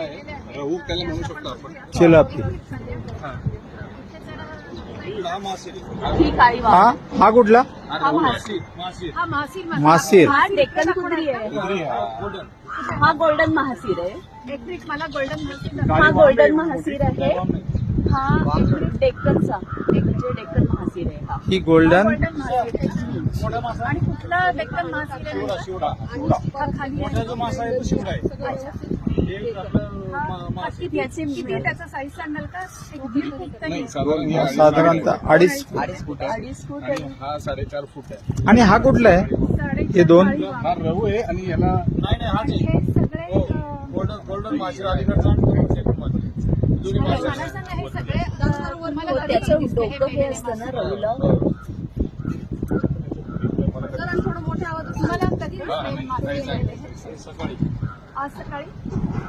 आहे रहू त्याला म्हणू शकतो आपण. चिलापी. हा मासे. ही काळी हा वाम. हा कुठला? हा मासे. मासे. हा महासीर मासीर. हा डेक्कन कुत्री आहे. कुत्री आहे. हा गोल्डन महासीर आहे. एक मिनिट मला गोल्डन महासीर हा गोल्डन महासीर आहे. हा डेक्कनचा म्हणजे डेक्कन महासीर आहे. हा ही गोल्डन. गोल्डन महासीर आहे. आणि कुठला डेक्कन महासीर आहे? शिवडा. हा खाली आहे. मोठा जो मासा आहे तो शिवडा आहे. अच्छा. हे आपलं मासे. याचे किती त्याचा साईज सांगाल का? नाही साधारण साधारणतः 2.5 अडीच फूट आणि हा 4.5 फूट आहे. आणि हा कुठला आहे? हे दोन? हा रहू आहे आणि याला नाही हाच आहे. हे सगळे गोल्डन मासे अलीकडचा आणि सेकंड मासे. दोन्ही मासे मला सांगा हे सगळे तुम्हाला हो, त्याचं डोकं हे असतं ना रवीला. थोडं मोठा आवाज तुम्हाला कधी सकाळी आज सकाळी